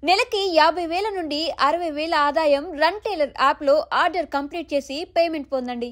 నెలకి 50,000 నుండి 60,000 ఆదాయం రన్ టైలర్ యాప్లో ఆర్డర్ కంప్లీట్ చేసి పేమెంట్ పొందండి.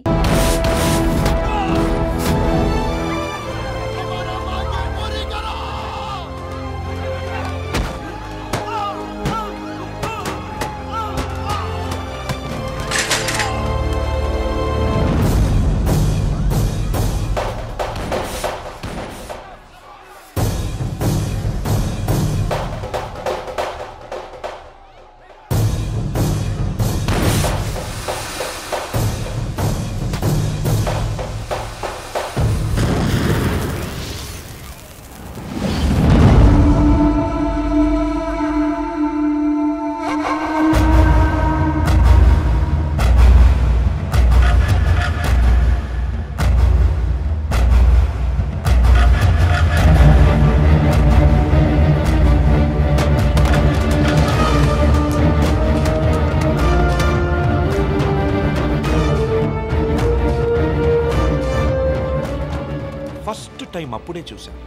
ఫస్ట్ టైం అప్పుడే చూశాను.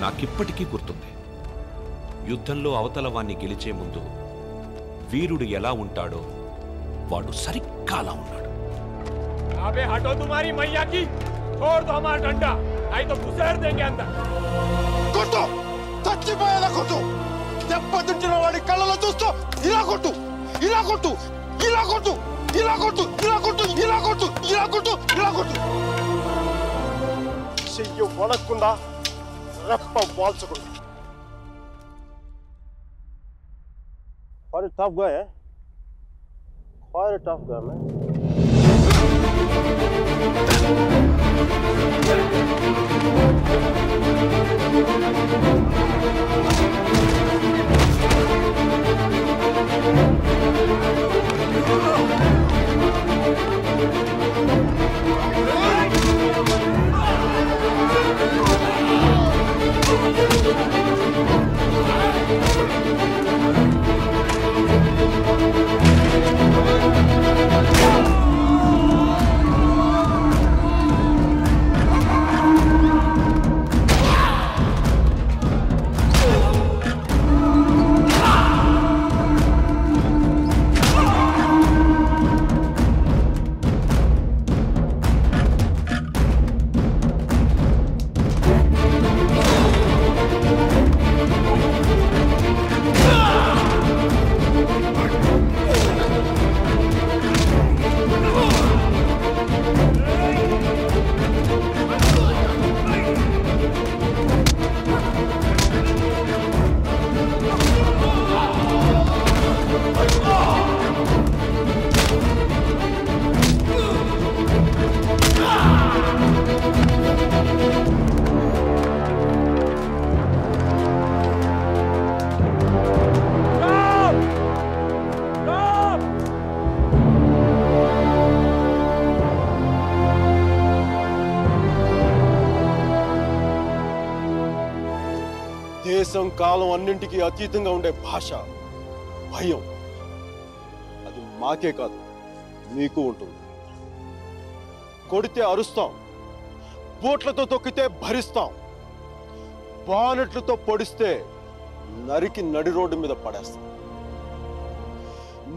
నాకిప్పటికీ గుర్తుంది. యుద్ధంలో అవతల వాణ్ణి గెలిచే ముందు వీరుడు ఎలా ఉంటాడో వాడు సరిగ్గా అలా ఉన్నాడు. అబే హటో తుమారీ మయ్యా కి छोड़ दो हमारा डंडा नहीं तो घुसेड़ देंगे अंदर. కొట్టు, చచ్చిపోయేలా కొట్టు. దెబ్బతింటున్న వాడి కళ్ళలో చూస్తూ ఇలా కొట్టు, ఇలా కొట్టు, ఇలా కొట్టు, ఇలా కొట్టు, ఇలా కొట్టు, ఇలా కొట్టు, ఇలా కొట్టు, ఇలా కొట్టు. చెయ్యి వణకుండా రెప్ప వాల్చకుండా. Quite a tough guy, eh? Quite a tough guy, man. దేశం కాలం అన్నింటికీ అతీతంగా ఉండే భాష భయం. అది మాకే కాదు మీకు ఉంటుంది. కొడితే అరుస్తాం, బూట్లతో తొక్కితే భరిస్తాం, బానెట్లతో పొడిస్తే నరికి నడి రోడ్డు మీద పడేస్తాం.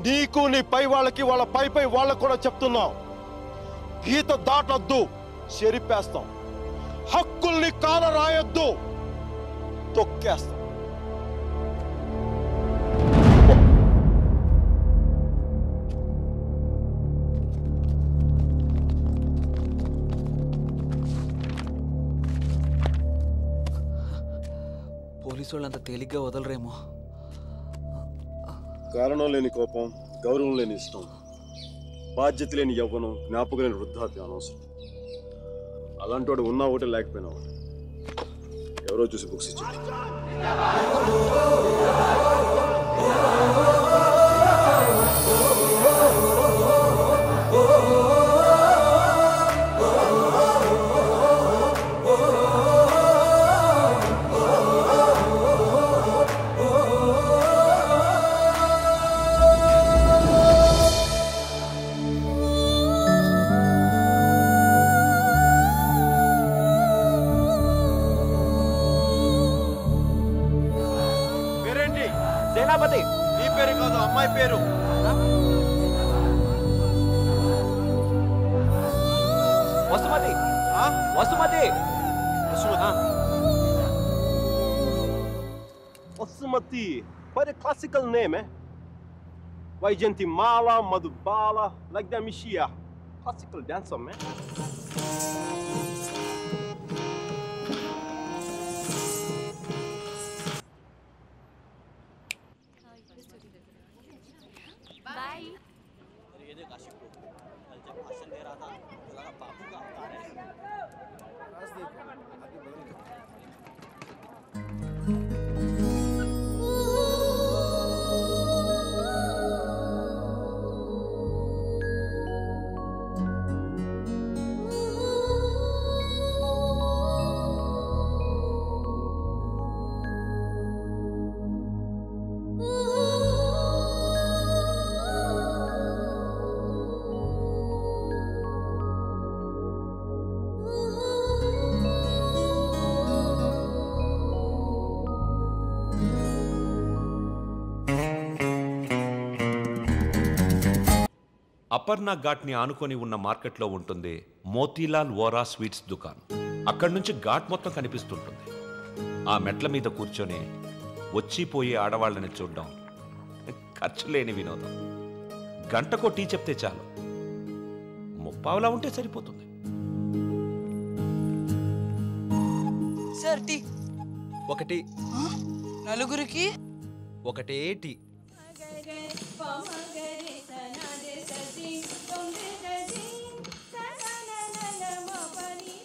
నీకు నీ పై వాళ్ళకి వాళ్ళ పై వాళ్ళకు కూడా చెప్తున్నాం, గీత దాటొద్దు, చెరిపేస్తాం. హక్కుల్ని కాల రాయొద్దు, తొక్కేస్తాం. పోలీసు వాళ్ళంత తేలిగ్గా వదలరేమో. కారణం లేని కోపం, గౌరవం లేని ఇష్టం, బాధ్యత లేని యవ్వనం, జ్ఞాపకం లేని వృద్ధాప్యం అనవసరం. అలాంటి వాడు ఉన్నా ఒకటి లేకపోయినా ఒకటి. ఎవరో చూసి బుక్స్ ఇచ్చారు. వసుమతి నీ పేరు కాదు, అమ్మాయి పేరు. వసుమతి ఆ? Vasumathi Osumati, quite a classical name, eh? Vaijantimala, Madhubala, like the Mishia. Classical dancer, man. Aparna ఘాట్ని ఆనుకొని ఉన్న మార్కెట్లో ఉంటుంది మోతీలాల్ వోరా స్వీట్స్ దుకాణం. అక్కడి నుంచి ఘాట్ మొత్తం కనిపిస్తుంటుంది. ఆ మెట్ల మీద కూర్చొని వచ్చిపోయే ఆడవాళ్ళని చూడడం ఖర్చు లేని వినోదం. గంటకో టీ చెప్తే చాలు, ముప్పావలా ఉంటే సరిపోతుంది. సార్ టీ ఒకటి నలుగురికి ఒకటే టీ.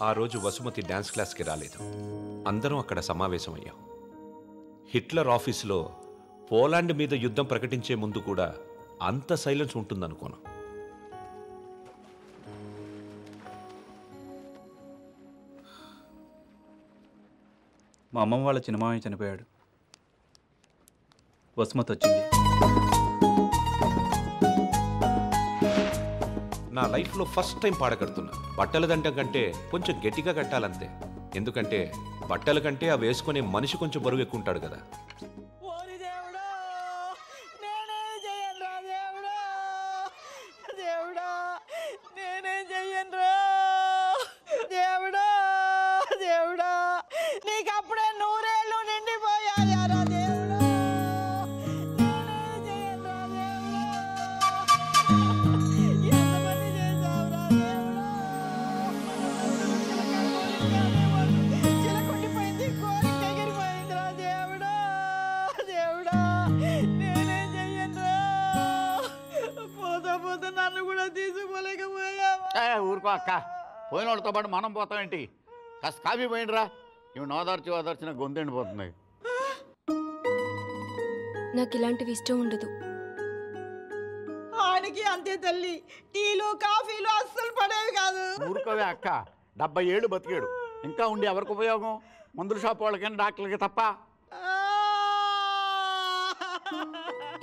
ఆ రోజు వసుమతి డాన్స్ క్లాస్కి రాలేదు. అందరం అక్కడ సమావేశమయ్యాం. హిట్లర్ ఆఫీసులో పోలాండ్ మీద యుద్ధం ప్రకటించే ముందు కూడా అంత సైలెన్స్ ఉంటుందనుకోను. మా అమ్మమ్మ వాళ్ళ చిన్నమామయ్య చనిపోయాడు. వసుమతి వచ్చింది. నా లైఫ్లో ఫస్ట్ టైం పాడ కడుతున్నా. బట్టల దండం కంటే కొంచెం గట్టిగా కట్టాలంతే. ఎందుకంటే బట్టల కంటే అవి వేసుకునే మనిషి కొంచెం బరువు ఎక్కువ ఉంటాడు కదా. ఊరుకో అక్క, పోయిన వాళ్ళతో పాటు మనం పోతామేంటి? కాస్త కాఫీ పోయిండ్రా. ఇవి నోదార్చి ఓదార్చిన గొంతెండిపోతుంది. నాకు ఇలాంటివి ఇష్టం ఉండదు. ఆయనకి అంతే తల్లి, టీలు కాఫీలు అస్సలు పడేవి కాదు. ఊరుకోవే అక్క, 70 ఏళ్ళు బతికాడు. ఇంకా ఉండి ఎవరికి ఉపయోగం? మందుల షాప్ వాళ్ళకైనా డాక్టర్లకి తప్ప.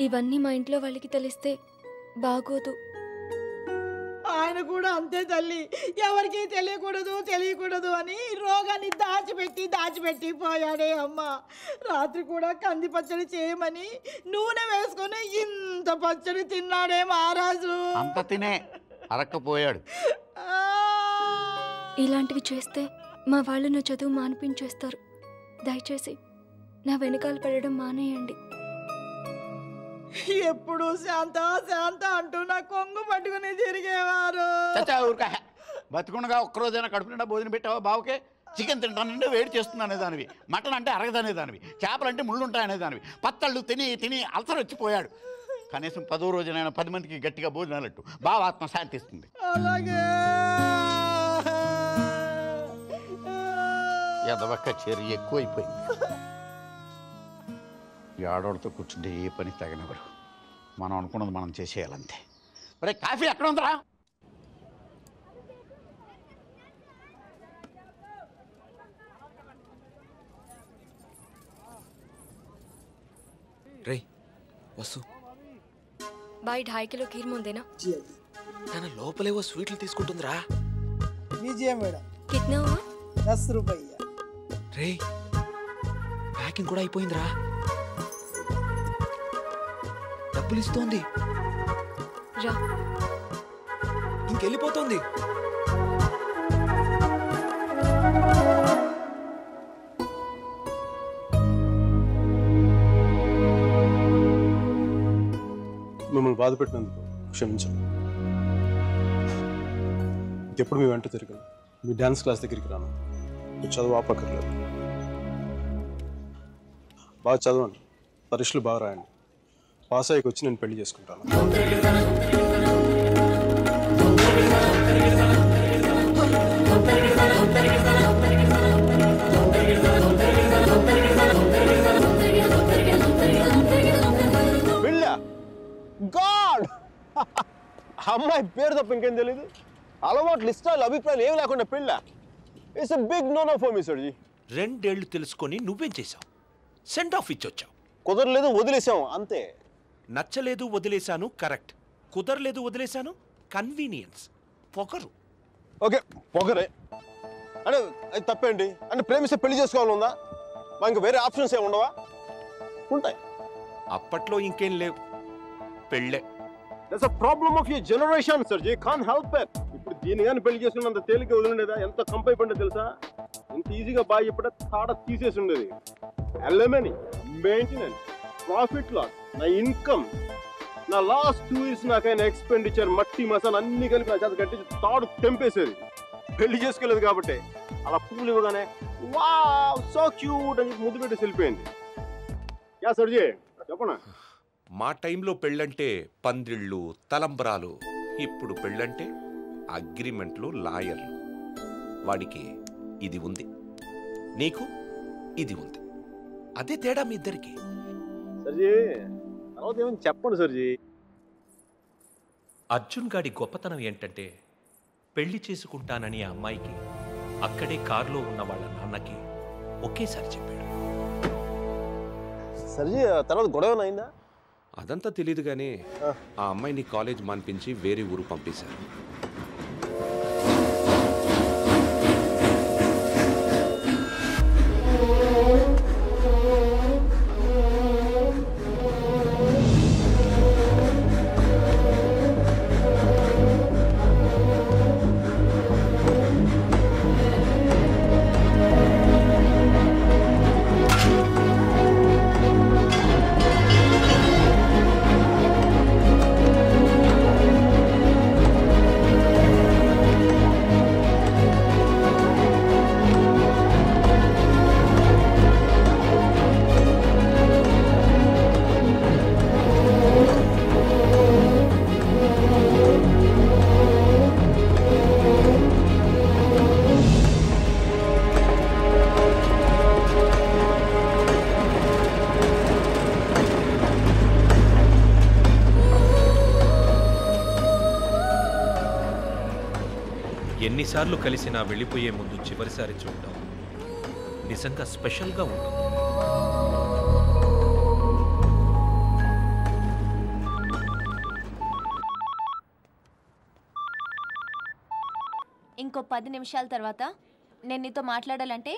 ఇవన్నీ మా ఇంట్లో వాళ్ళకి తెలిస్తే బాగోదు. ఆయన కూడా అంతే తల్లి, ఎవరికి తెలియకూడదు అని రోగాన్ని దాచిపెట్టి పోయాడే అమ్మ. రాత్రి కూడా కంది పచ్చడి చేయమని నూనె వేసుకొని ఇంత పచ్చడి తిన్నాడే మహారాజు. అంత తినే అరక్కపోయాడు. ఇలాంటివి చేస్తే మా వాళ్ళు నా చదువు మానిపించేస్తారు. దయచేసి నా వెనకాల పడడం మానేయండి. ఎప్పుడు శాంత అంటూ నా కొంగు పట్టుకుని తిరిగేవారు. ఊరుకా, బతుకుండగా ఒక్కరోజైనా కడుపు నిండా భోజనం పెట్టావా బావుకే? చికెన్ తింటానంటే వేడి చేస్తుంది అనేదానివి, మటన్ అంటే అరగదనేదానివి, చేపలంటే ముళ్ళుంటాయనేదానివి. పత్తళ్ళు తిని అల్సర్ వచ్చిపోయాడు. కనీసం 10వ రోజునైనా 10 మందికి గట్టిగా భోజనాలట్టు బావ ఆత్మ శాంతిస్తుంది. అలాగే ఎదవక్క చర్య ఎక్కువైపోయింది. ఈ ఆడవాళ్ళతో కూర్చుంటే ఏ పని తగినవారు. మనం అనుకున్నది మనం చేసేయాలంతే. ఒరే కాఫీ ఎక్కడ ఉందిరా? రే వసు, బాయ్ 2.5 కిలో ఖీర్ ముందేనా? తన లోపలేవో స్వీట్లు తీసుకుంటుందిరా. కిట్నా హువా? 10 రూపాయ. రే ప్యాకింగ్ కూడా అయిపోయిందిరా. డబ్బులు ఇస్తోంది, రా. ఇంకెళ్ళిపోతుంది. మిమ్మల్ని బాధ పెట్టినందుకు క్షమించండి. ఇంకెప్పుడు మీ వెంట తిరగను, మీ డ్యాన్స్ క్లాస్ దగ్గరికి రాను. మీరు చదువు ఆపక్కర్లేదు. బాగా చదవండి, పరీక్షలు బాగా రాయండి. పాస్ అయ్యకి వచ్చి నేను పెళ్లి చేసుకుంటాను. గాడ్ అమ్మాయి పేరు తప్ప ఇంకేం తెలీదు. అలవాట్లు ఇష్టాలు అభిప్రాయాలు ఏమి లేకుండా పెళ్ళ. It's a big no no for me sir ji. 2 ఏళ్ళు తెలుసుకొని నువ్వేం చేశావు? సెండ్ ఆఫ్ ఇచ్చొచ్చావు. కుదరలేదు వదిలేసాం అంతే. నచ్చలేదు వదిలేశాను కరెక్ట్, కుదరలేదు వదిలేశాను కన్వీనియన్స్, పొగరు. ఓకే పొగరే అంటే అది తప్పేంటి? అంటే ప్రేమిస్తే పెళ్లి చేసుకోవాలనుందా? మా ఇంకా వేరే ఆప్షన్స్ ఏమి ఉండవా? ఉంటాయి. అప్పట్లో ఇంకేం లేవు, పెళ్ళే. That's a problem of your generation sir ji. Can't help it. ఇప్పుడు దీని కానీ పెళ్లి చేసుకున్నంత తేలిక వదిలిండేదా? ఎంత కంపై పడిందో తెలుసా? ఎంత ఈజీగా బాగా చెప్పడా తాడ తీసేసి ఉండేది. ఎల్ఎంఎని, మెయింటెనెన్స్, ప్రాఫిట్ లాస్, నా ఇన్కమ్, నా లాస్ట్ 2 years నాకైనా ఎక్స్పెండిచర్, మట్టి మసాలా అన్ని కలిపి నా చేత కట్టించి తాడు తెంపేసేది. పెళ్లి చేసుకోలేదు కాబట్టి అలా పువ్వులు ఇవ్వగానే వావ్ సో క్యూట్ అని ముద్దు పెట్టి వెళ్ళిపోయింది. యా సర్జీ చెప్పనా? మా టైంలో పెళ్ళంటే పందిళ్ళు, తలంబరాలు. ఇప్పుడు పెళ్ళంటే అగ్రిమెంట్లు, లాయర్లు. వాడికి ఇది ఉంది, నీకు ఇది ఉంది. అదే తేడా మీ ఇద్దరికి. సర్జీ తర్వాత ఏమని చెప్పండి సర్జీ. అర్జున్ గాడి గొప్పతనం ఏంటంటే పెళ్లి చేసుకుంటానని ఆ అమ్మాయికి అక్కడే కారులో ఉన్న వాళ్ళ నాన్నకి ఒకేసారి చెప్పాడు. సర్జీ తర్వాత గొడవ అయిందా? అదంతా తెలియదు కానీ ఆ అమ్మాయిని కాలేజ్ మాన్పించి వేరే ఊరు పంపేశారు. ఎన్నిసార్లు కలిసినా వెళ్ళిపోయే ముందు చివరిసారి చూడటం నిజంగా స్పెషల్గా ఉంటుంది. ఇంకో 10 నిమిషాల తర్వాత నేను నీతో మాట్లాడాలంటే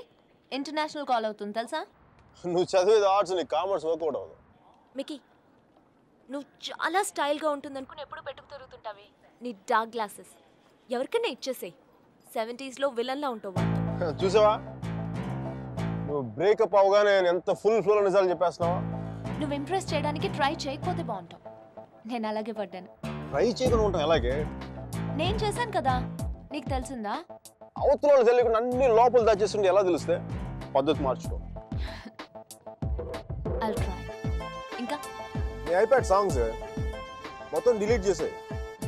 ఇంటర్నేషనల్ కాల్ అవుతుంది తెలుసా? నువ్వు చదివేది ఆర్ట్స్, నీ కామర్స్ వర్కౌట్ అవ్వదు. మికీ నువ్వు చాలా స్టైల్గా ఉంటుంది అనుకుని ఎప్పుడు పెట్టుకు తిరుగుతుంటావి. నీ డార్క్ గ్లాసెస్ ఎవరికైనా ఇచ్చేసాయి. 70sలో విలన్లా ఉంటావు. చూసావా నువ్వు బ్రేకప్ అవగానే ఎంత ఫుల్ ఫ్లోలో నిజాలు చెప్పేస్తున్నావా? నువ్వు ఇంప్రెస్ చేయడానికి ట్రై చేయకపోతే బాగుంటావు. నేను అలాగే పడ్డాను. ట్రై చేయకుండా ఉంటాం ఎలాగే? నేను చేశాను కదా, నీకు తెలిసిందా? అవతల వాళ్ళు తెలియకుండా అన్ని లోపల దాచేస్తుంటే ఎలా తెలుస్తే? పద్ధతి మార్చుకో. I'll try. ఇంకా నీ ఐప్యాడ్ సాంగ్స్ మొత్తం డిలీట్ చేసాయి.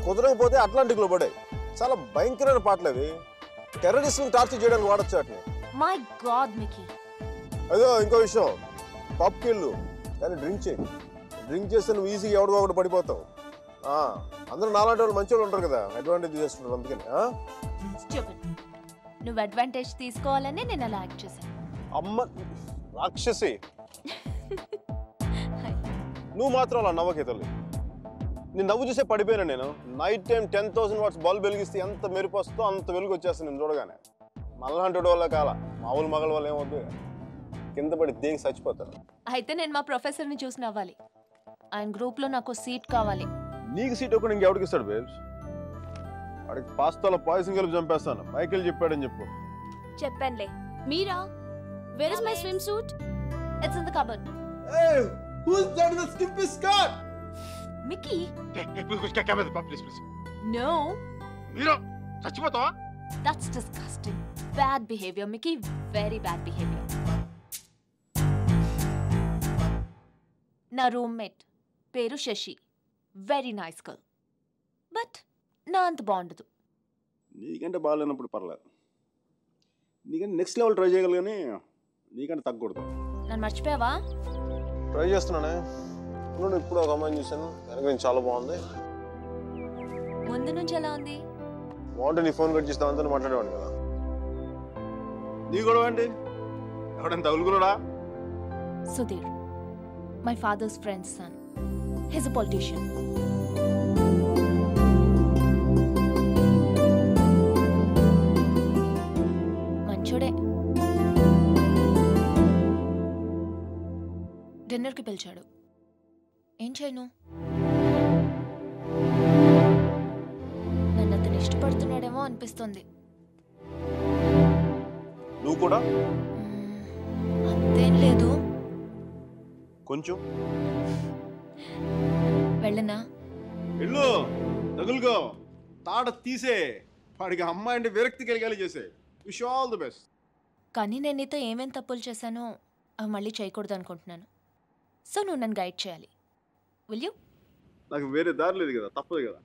కుదరకపోతే అట్లాంటిక్లో పడాయి. చాలా భయంకరమైన పాటలు అవి. టెర్రరిస్ట్ని టార్చర్ చేయడానికి వాడచ్చు వాటిని. My God Mickey. అదో ఇంకో విషయం, పబ్కి వెళ్ళు కానీ డ్రింక్ చేయి. డ్రింక్ చేస్తే నువ్వు ఈజీగా ఎవడో ఒకటి పడిపోతావు. అందరూ నాలాంటి వాళ్ళు మంచి వాళ్ళు ఉంటారు కదా, అడ్వాంటేజ్ చేస్తుంటారు. అందుకని నువ్వు అడ్వాంటేజ్ తీసుకోవాలని నేను అలా యాక్ట్ చేశాను. అమ్మ రాక్షసి, నువ్వు మాత్రం అలా నవ్వకే తల్లి. నేను నవ్వు చూసే పడిపోయినా. నేను నైట్ టైం 10,000 watts బల్బ్ వెలిగిస్తే ఎంత మెరుపు వస్తుందో అంత వెలుగు వచ్చేస్తుంది నేను చూడగానే. మళ్ళంటి వల్ల కాల మామూలు మగల వల్ల ఏమవుతుంది, కింద పడి దేనికి చచ్చిపోతారు. అయితే నేను మా ప్రొఫెసర్ని చూసి నవ్వాలి. ఆయన గ్రూప్లో నాకు సీట్ కావాలి. నీకు సీట్ ఒకటి ఇంకెవరికి ఇస్తాడు బేబ్స్? వాడికి పాస్తాలో పాయసం కలిపి చంపేస్తాను. మైకేల్ చెప్పాడని చెప్పు. చెప్పానులే. మీరా? Where is my swim suit? It's in the cupboard. Hey, who's that in the skimpy skirt? Mickey. Please please. No. మీరు చచ్చిపోతావా? That's disgusting. Bad behavior, Mickey. Very bad behavior. నా రూమ్మేట్ పేరు Shashi. Very nice girl. But నా అంత బాగుండదు. నీకంటే బాగాలేనప్పుడు పర్లేదు. నీకంటే నెక్స్ట్ లెవెల్ ట్రై చేయగలరు కానీ నీకంటే తగ్గకూడదు. నన్ను మర్చిపోయావా? ట్రై చేస్తున్నానే. ఇప్పుడు ఒక అమ్మాయిని చూశాను, వెనక నుంచి చాలా బాగుంది. ముందు నుంచి ఎలా ఉంది? బాగుంటే నీ ఫోన్ కట్ చేసి దాంతో మాట్లాడేవాడు కదా. నీ గొడవ అండి ఎవడైనా తగులుకున్నాడా? Sudheer, my father's friend's son. He's a politician. మంచోడే. డిన్నర్కి పిలిచాడు. ఏం చేయను? నన్ను అతను ఇష్టపడుతున్నాడేమో అనిపిస్తుంది. నువ్వు కూడా? అంతేం లేదు. కొంచెం వెళ్ళనా? వెళ్ళు, తగులుకో, తాడ తీసే. వాడికి అమ్మాయి అంటే విరక్తి కలిగేలా చేసే. Wish all the best. కానీ నేను నీతో ఏమేం తప్పులు చేశానో అవి మళ్ళీ చేయకూడదు అనుకుంటున్నాను. సో నువ్వు నన్ను గైడ్ చేయాలి. Will you? నాకు వేరే దారి లేదు కదా, తప్పదు కదా.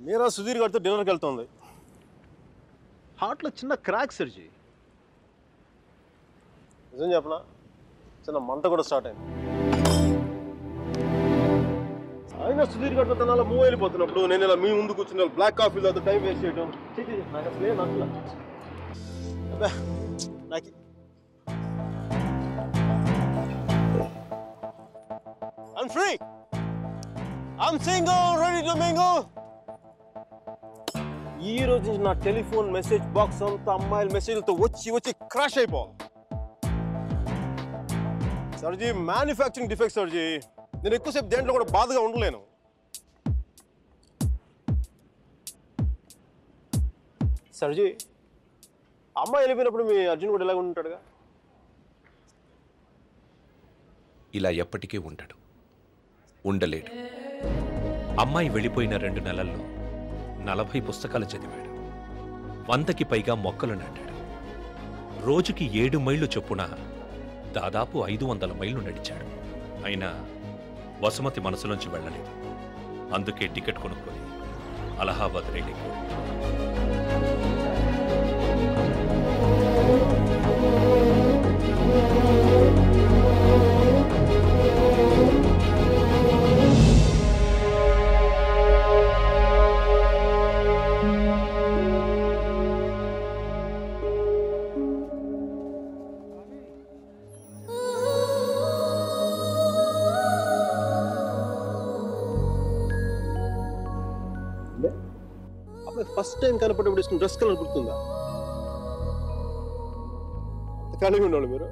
మీరా సుధీర్ గారితో డిన్నర్కి వెళ్తుంది. హార్ట్లో చిన్న క్రాక్ సర్జీ. నిజం చెప్పనా, చిన్న మంట కూడా స్టార్ట్ అయింది. అయినా సుధీర్ గారితో తన అలా మూవ్ వెళ్ళిపోతున్నప్పుడు నేను ఇలా మీ ముందు కూర్చున్న బ్లాక్ కాఫీలో టైం వేస్ట్ చేయడం నాకు అసలు ఏం నచ్చలా. నాకు I'm free. I'm single, ready to mingle. ఈ రోజు నా టెలిఫోన్ మెసేజ్ బాక్స్ అంతా అమ్మాయిల మెసేజ్లతో వచ్చి వచ్చి క్రాష్ అయిపోవాలి. సర్జీ, మ్యానుఫ్యాక్చరింగ్ డిఫెక్ట్ సర్జీ. నేను ఎక్కువసేపు దేంట్లో కూడా బాధగా ఉండలేను. సర్జీ, అమ్మాయి వెళ్ళిపోయినప్పుడు మీ అర్జున్ కూడా ఎలాగ ఉంటాడుగా? ఇలా ఎప్పటికీ ఉండడు, ఉండలేడు. అమ్మాయి వెళ్ళిపోయిన 2 నెలల్లో 40 పుస్తకాలు చదివాడు. 100కి పైగా మొక్కలు నాటాడు. రోజుకి 7 మైళ్ళు చొప్పున దాదాపు 500 మైళ్ళు నడిచాడు. అయినా వసుమతి మనసులోంచి వెళ్ళలేదు. అందుకే టికెట్ కొనుక్కొని అలహాబాద్ రైలుకి ఫస్ట్ టైం కనపడేప్పుడు డ్రెస్ కలర్ గుర్తుందా? ఖాళీగా ఉండేవాళ్ళు మీరు.